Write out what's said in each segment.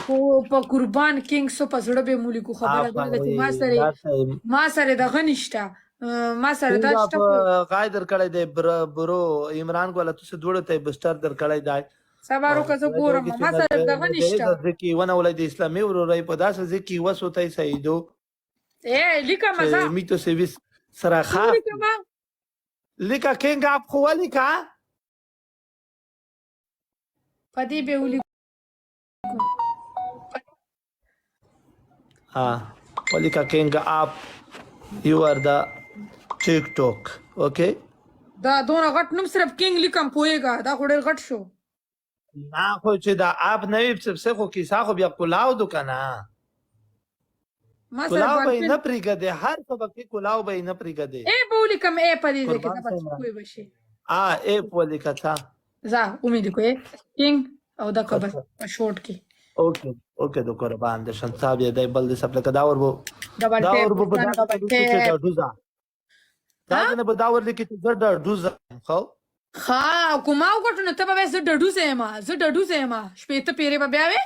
خو په قربان کینګ سو په زړه به مولیکو خبره ده چې ما سره دغه نشته ما سره دا څنګه شته په غای در کړی دی برو عمران ګوله تاسو دوړه ته بستر در کړی دی سبا وروکه زه ګورم ما سره دغه نشته ځکه ونه ولې د اسلامي ورورۍ په داسې ځکه وسوتای سیدو لیکه مزه میتو سرویس سره خاف لیکه کینګ اپ خو ولیکه پدې به ولي ولیکه کینګ اپ یو ار د ټیک ټاک اوکې دا دونه غټ نوم صرف کینګ لیکم پوهېږه دا خو ډېر غټ شو نه خو چې دا اپ نه وي څه خو کیسه خو بیا کلاو دو که نه کلاو به یې نه پرېږدې هر څه به کې کلاو به یې نه پرېږدې ای به ولیکم ای په دې ځای کې دا به پوه به شي ایپ ولیکه څه ځه امید کو کینګ او دا کبه په شورټ کې اوکې د قربان د شان صاحب یې دی بل د سپله که دا ور به ډبل ټیپ دا نه به دا ور لیکي چې زه ډډوزه خو ها کومه وګټو نو ته به زه ډډوزه یم زه ډډوزه یم شپېته پیرې به بیا وې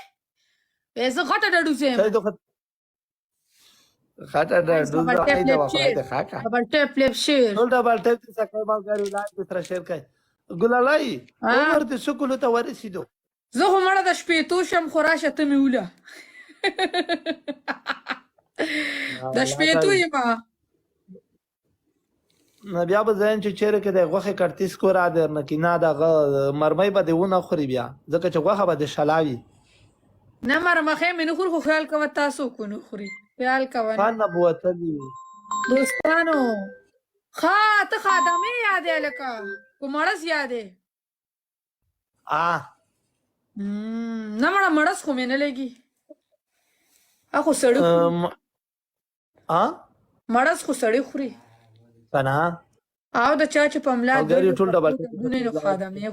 زه غټه ډډوزه یم خاطر ډډوزه ایدا وخته خاطر ډبل ټیپ لپ شیر ټول ډبل ټیپ څه کوي ما غاري لاندې تر شیر کوي ګلالای عمر دې سکول ته ورسېدو زه خو مړه د شپېتو شم خو راشه ته مې وله د شپېتو یم نه بیا به ځین چې چیرې کې د غوښې کړتیس کو را در نه کې نه دغه مرمۍ به دې ونه خوري بیا ځکه چې غوښه به دې شلاوي نه مرمخې مې نه خور خو خیال کوه تاسو کو نه خوري خیال کوه خان نه بوتلي دوستانو ښه ته خادمې یادې هلکه کو مړس یادې نه مړه مړس خو مې نه لګي خو سړی مړس خو سړی خوري که نه او د چا چې په ملا ټول ډبل خادمې